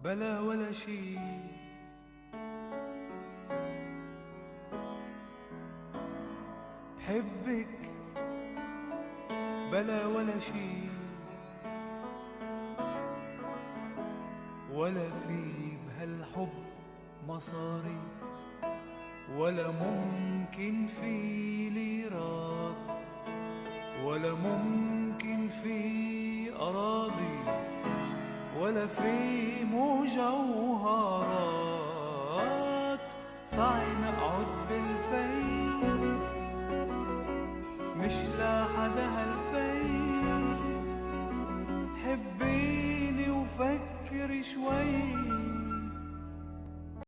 بلا ولا شي. بحبك بلا ولا شي، ولا في بهالحب مصاري، ولا ممكن في ليرات، ولا ممكن في أراضي، ولا في مجوهرات.